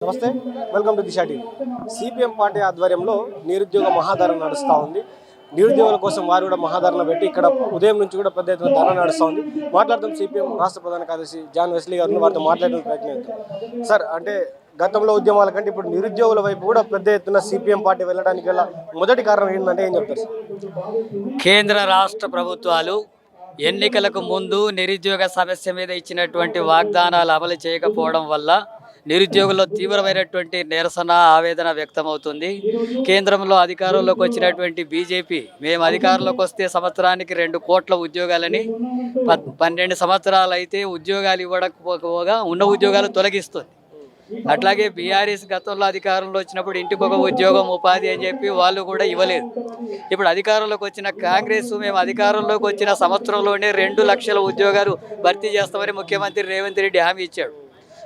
నమస్తే, welcome to Disha TV. CPM party ఆధ్వర్యంలో నిరుద్యోగ మహాధరణ నడుస్తూ ఉంది. నిరుద్యోగుల కోసం వారు కూడా మహాధరణ పెట్టి ఇక్కడ ఉదయం నుంచి కూడా పెద్ద ఎత్తున ధరణ నడుస్తూ ఉంది. మాట్లాడతాం సిపిఎం రాష్ట్ర ప్రధాన కార్యదర్శి జాన్ వెస్లీ గారిని, వారితో మాట్లాడడానికి ప్రయత్నిద్దాం. సార్, అంటే గతంలో ఉద్యమాల కంటే ఇప్పుడు నిరుద్యోగుల వైపు కూడా పెద్ద ఎత్తున సిపిఎం పార్టీ వెళ్ళడానికి గల మొదటి కారణం ఏంటంటే ఏం చెప్తారు సార్? కేంద్ర రాష్ట్ర ప్రభుత్వాలు ఎన్నికలకు ముందు నిరుద్యోగ సమస్య మీద ఇచ్చినటువంటి వాగ్దానాలు అమలు చేయకపోవడం వల్ల నిరుద్యోగుల్లో తీవ్రమైనటువంటి నిరసన, ఆవేదన వ్యక్తమవుతుంది. కేంద్రంలో అధికారంలోకి వచ్చినటువంటి బీజేపీ మేము అధికారంలోకి వస్తే సంవత్సరానికి 2 కోట్ల ఉద్యోగాలని 12 సంవత్సరాలు అయితే ఉద్యోగాలు ఇవ్వకపోగా ఉన్న ఉద్యోగాలు తొలగిస్తుంది. అట్లాగే బీఆర్ఎస్ గతంలో అధికారంలో వచ్చినప్పుడు ఇంటికి ఒక ఉద్యోగం, ఉపాధి అని చెప్పి వాళ్ళు కూడా ఇవ్వలేదు. ఇప్పుడు అధికారంలోకి వచ్చిన కాంగ్రెస్ మేము అధికారంలోకి వచ్చిన సంవత్సరంలోనే 2 లక్షల ఉద్యోగాలు భర్తీ చేస్తామని ముఖ్యమంత్రి రేవంత్ రెడ్డి హామీ ఇచ్చాడు.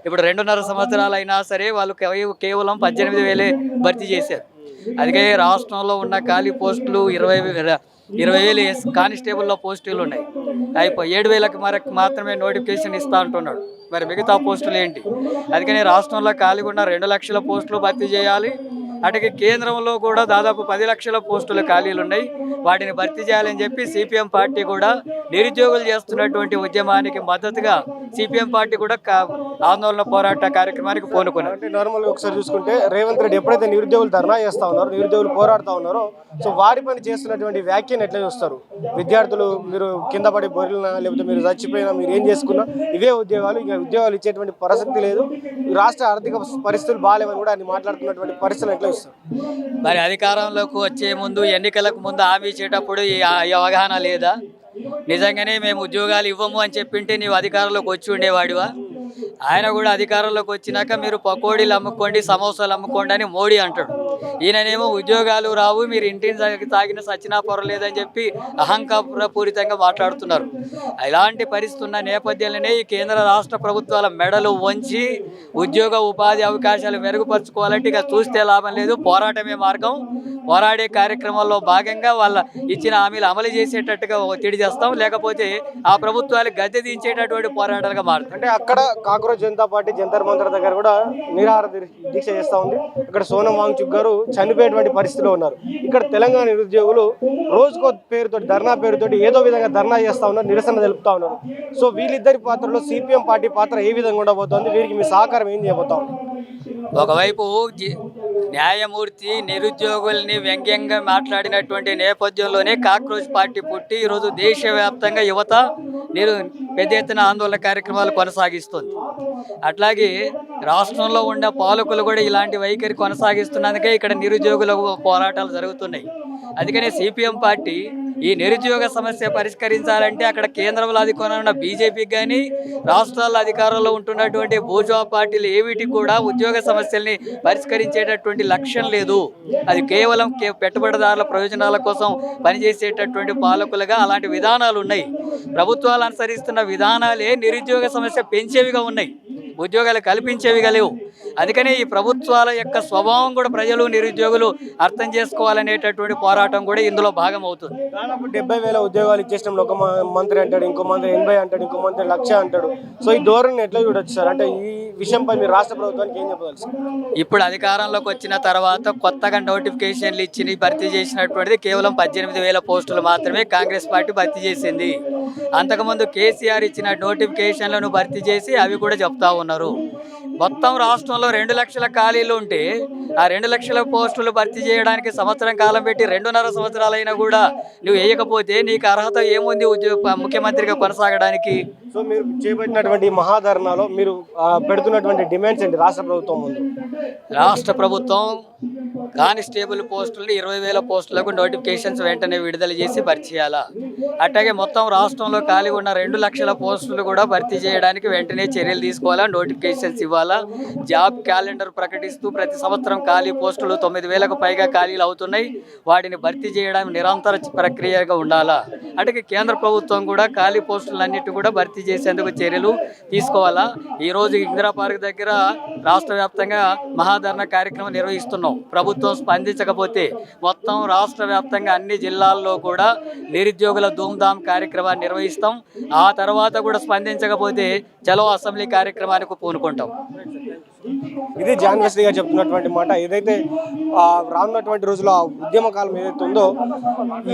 ఇప్పుడు 2.5 సంవత్సరాలు అయినా సరే వాళ్ళు కేవలం 18,000 భర్తీ చేశారు. అందుకే రాష్ట్రంలో ఉన్న ఖాళీ పోస్టులు 20,000 కానిస్టేబుల్లో పోస్టులు ఉన్నాయి. 7,000కి మాత్రమే నోటిఫికేషన్ ఇస్తా అంటున్నాడు. మరి మిగతా పోస్టులు ఏంటి? అందుకని రాష్ట్రంలో ఖాళీగా ఉన్న 2 లక్షల పోస్టులు భర్తీ చేయాలి. అటుకి కేంద్రంలో కూడా దాదాపు 10 లక్షల పోస్టుల ఖాళీలు ఉన్నాయి. వాటిని భర్తీ చేయాలని చెప్పి సిపిఎం పార్టీ కూడా నిరుద్యోగులు చేస్తున్నటువంటి ఉద్యమానికి మద్దతుగా సిపిఎం పార్టీ కూడా ఆందోళన పోరాట కార్యక్రమానికి పూనుకున్నారు. అంటే నార్మల్గా ఒకసారి చూసుకుంటే రేవంత్ రెడ్డి ఎప్పుడైతే నిరుద్యోగులు ధర్నా చేస్తూ ఉన్నారో, నిరుద్యోగులు పోరాడుతూ ఉన్నారో, సో వారి పని చేస్తున్నటువంటి వ్యాఖ్యను ఎట్లా చూస్తారు? విద్యార్థులు మీరు కింద పడి బొరిలినా, లేకపోతే మీరు చచ్చిపోయినా, మీరు ఏం చేసుకున్నా ఇవే ఉద్యోగాలు, ఇంకా ఉద్యోగాలు ఇచ్చేటువంటి పరిస్థితి లేదు, రాష్ట్ర ఆర్థిక పరిస్థితులు బాగాలేవని కూడా ఆయన మాట్లాడుతున్నటువంటి పరిస్థితులు ఎట్లా చూస్తారు? మరి అధికారంలోకి వచ్చే ముందు, ఎన్నికలకు ముందు హామీ ఇచ్చేటప్పుడు ఈ అవగాహన లేదా? నిజంగానే మేము ఉద్యోగాలు ఇవ్వము అని చెప్పింటే నీవు అధికారంలోకి వచ్చి ఉండేవాడివా? ఆయన కూడా అధికారంలోకి వచ్చినాక మీరు పకోడీలు అమ్ముకోండి, సమోసాలు అమ్ముకోండి అని మోడీ అంటాడు. ఈయననేమో ఉద్యోగాలు రావు, మీరు ఇంటిని తాగిన సచ్చినా పొరలేదని చెప్పి అహంకారపూరితంగా మాట్లాడుతున్నారు. ఇలాంటి పరిస్థితి ఉన్న నేపథ్యంలోనే ఈ కేంద్ర రాష్ట్ర ప్రభుత్వాల మెడలు వంచి ఉద్యోగ ఉపాధి అవకాశాలు మెరుగుపరుచుకోవాలంటే ఇక చూస్తే లాభం లేదు, పోరాటమే మార్గం. పోరాడే కార్యక్రమంలో భాగంగా వాళ్ళ ఇచ్చిన హామీలు అమలు చేసేటట్టుగా ఒత్తిడి చేస్తాం, లేకపోతే ఆ ప్రభుత్వాలు గద్దె దించేటటువంటి పోరాటాలుగా మారుతాం. అంటే అక్కడ కాంగ్రెస్ జనతా పార్టీ జంతర్ మంతర్ దగ్గర కూడా నిరాహార దీక్ష చేస్తూ ఉంది. అక్కడ సోనం వాంగ్చుక్ గారు చనిపోయేటువంటి పరిస్థితిలో ఉన్నారు. ఇక్కడ తెలంగాణ నిరుద్యోగులు రోజుకో పేరుతో, ధర్నా పేరుతోటి ఏదో విధంగా ధర్నా చేస్తూ ఉన్నారు, నిరసన తెలుపుతా ఉన్నారు. సో వీళ్ళిద్దరి పాత్రలో సిపిఎం పార్టీ పాత్ర ఏ విధంగా ఉండబోతోంది? వీరికి మీ సహకారం ఏం చేయబోతా ఉంది? ఒకవైపు న్యాయమూర్తి నిరుద్యోగుల్ని వ్యంగ్యంగా మాట్లాడినటువంటి నేపథ్యంలోనే కాక్రోచ్ పార్టీ పుట్టి ఈరోజు దేశవ్యాప్తంగా యువత పెద్ద ఎత్తున ఆందోళన కార్యక్రమాలు కొనసాగిస్తుంది. అట్లాగే రాష్ట్రంలో ఉన్న పాలకులు కూడా ఇలాంటి వైఖరి కొనసాగిస్తున్నందుకే ఇక్కడ నిరుద్యోగుల పోరాటాలు జరుగుతున్నాయి. అందుకనే సిపిఎం పార్టీ ఈ నిరుద్యోగ సమస్య పరిష్కరించాలంటే అక్కడ కేంద్రంలో అధికారంలో ఉన్న బీజేపీకి కానీ, రాష్ట్రాల్లో అధికారంలో ఉంటున్నటువంటి బూర్జువా పార్టీలు ఏవిటికి కూడా ఉద్యోగ సమస్యల్ని పరిష్కరించేటటువంటి లక్ష్యం లేదు. అది కేవలం పెట్టుబడిదారుల ప్రయోజనాల కోసం పనిచేసేటటువంటి పాలకులుగా అలాంటి విధానాలు ఉన్నాయి. ప్రభుత్వాలు అనుసరిస్తున్న విధానాలే నిరుద్యోగ సమస్య పెంచేవిగా ఉన్నాయి, ఉద్యోగాలు కల్పించేవిగా లేవు. అందుకనే ఈ ప్రభుత్వాల యొక్క స్వభావం కూడా ప్రజలు, నిరుద్యోగులు అర్థం చేసుకోవాలనేటటువంటి పోరాటం కూడా ఇందులో భాగం అవుతుంది. దాదాపు 70,000 ఉద్యోగాలు ఇచ్చేసినాం. ఒక మంత్రి అంటాడు, ఇంకో మంత్రి 80 అంటాడు, ఇంకో మంత్రి 1,00,000 అంటాడు. సో ఈ ధోరణిని ఎట్లా చూడొచ్చు సార్? అంటే ఈ విషయంపై మీరు రాష్ట్ర ప్రభుత్వానికి ఏం చెప్పదలుసు? ఇప్పుడు అధికారంలోకి వచ్చిన తర్వాత కొత్తగా నోటిఫికేషన్లు ఇచ్చి భర్తీ చేసినటువంటిది కేవలం 18,000 పోస్టులు మాత్రమే కాంగ్రెస్ పార్టీ భర్తీ చేసింది. అంతకుముందు కేసీఆర్ ఇచ్చిన నోటిఫికేషన్లను భర్తీ చేసి అవి కూడా చెప్తా ఉన్నారు. మొత్తం రాష్ట్రంలో 2 లక్షల ఖాళీలు ఉంటే ఆ 2 లక్షల పోస్టులు భర్తీ చేయడానికి సంవత్సరం కాలం పెట్టి 2.5 సంవత్సరాలైనా కూడా నువ్వు వేయకపోతే నీకు అర్హత ఏముంది ముఖ్యమంత్రిగా కొనసాగడానికి? సో మీరు చేపట్టినటువంటి మహాధర్నాలో మీరు పెడుతున్నటువంటి డిమాండ్స్ ఏంటి రాష్ట్ర ప్రభుత్వం ముందు? రాష్ట్ర ప్రభుత్వం కానిస్టేబుల్ పోస్టులు 20,000 పోస్టులకు నోటిఫికేషన్స్ వెంటనే విడుదల చేసి భర్తీ చేయాలా. అట్లాగే మొత్తం రాష్ట్రంలో ఖాళీ ఉన్న 2 లక్షల పోస్టులు కూడా భర్తీ చేయడానికి వెంటనే చర్యలు తీసుకోవాలా, నోటిఫికేషన్స్ ఇవ్వాలా. జాబ్ క్యాలెండర్ ప్రకటిస్తూ ప్రతి సంవత్సరం ఖాళీ పోస్టులు 9,000కు పైగా ఖాళీలు అవుతున్నాయి, వాటిని భర్తీ చేయడం నిరంతర ప్రక్రియగా ఉండాలా. అంటే కేంద్ర ప్రభుత్వం కూడా ఖాళీ పోస్టులన్నిటి కూడా భర్తీ చేసేందుకు చర్యలు తీసుకోవాలా. ఈరోజు ఇందిరా పార్క్ దగ్గర రాష్ట్ర వ్యాప్తంగా మహాధరణ కార్యక్రమం నిర్వహిస్తున్నాం. ప్రభుత్వం స్పందించకపోతే మొత్తం రాష్ట్ర వ్యాప్తంగా అన్ని జిల్లాల్లో కూడా నిరుద్యోగుల ధూమ్ధామ్ కార్యక్రమాన్ని నిర్వహిస్తాం. ఆ తర్వాత కూడా స్పందించకపోతే చలో అసెంబ్లీ కార్యక్రమానికి పూనుకుంటాం. ఇది జాన్ వెస్లీ గారు చెప్తున్నటువంటి మాట. ఏదైతే రానున్నటువంటి రోజుల్లో ఆ ఉద్యమ కాలం ఏదైతే ఉందో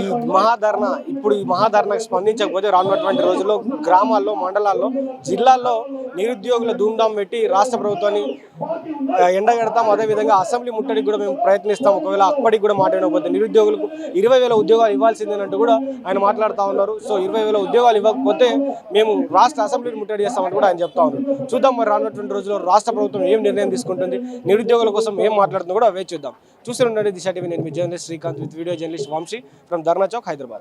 ఈ మహాధరణ, ఇప్పుడు ఈ మహాధరణకు స్పందించకపోతే రానున్నటువంటి రోజుల్లో గ్రామాల్లో, మండలాల్లో, జిల్లాల్లో నిరుద్యోగుల ధూమ్ధాం పెట్టి రాష్ట్ర ప్రభుత్వాన్ని ఎండగడతాం. అదేవిధంగా అసెంబ్లీ ముట్టడికి కూడా మేము ప్రయత్నిస్తాం. ఒకవేళ అప్పటికి కూడా మాట వినకపోతే నిరుద్యోగులకు 20,000 ఉద్యోగాలు ఇవ్వాల్సిందేనంటూ కూడా ఆయన మాట్లాడుతూ ఉన్నారు. సో 20,000 ఉద్యోగాలు ఇవ్వకపోతే మేము రాష్ట్ర అసెంబ్లీని ముట్టడి చేస్తామని కూడా ఆయన చెప్తా ఉన్నారు. చూద్దాం మరి రానున్నటువంటి రోజుల్లో రాష్ట్ర ప్రభుత్వం ఏం నిర్ణయం తీసుకుంటుంది, నిరుద్యోగుల కోసం ఏం మాట్లాడుతుందో కూడా వేచి చూద్దాం. చూస్తూ ఉండండి దిశ టీవీ. నేను మీ journalist Srikanth with video journalist Vamsi from Dharna Chowk, Hyderabad.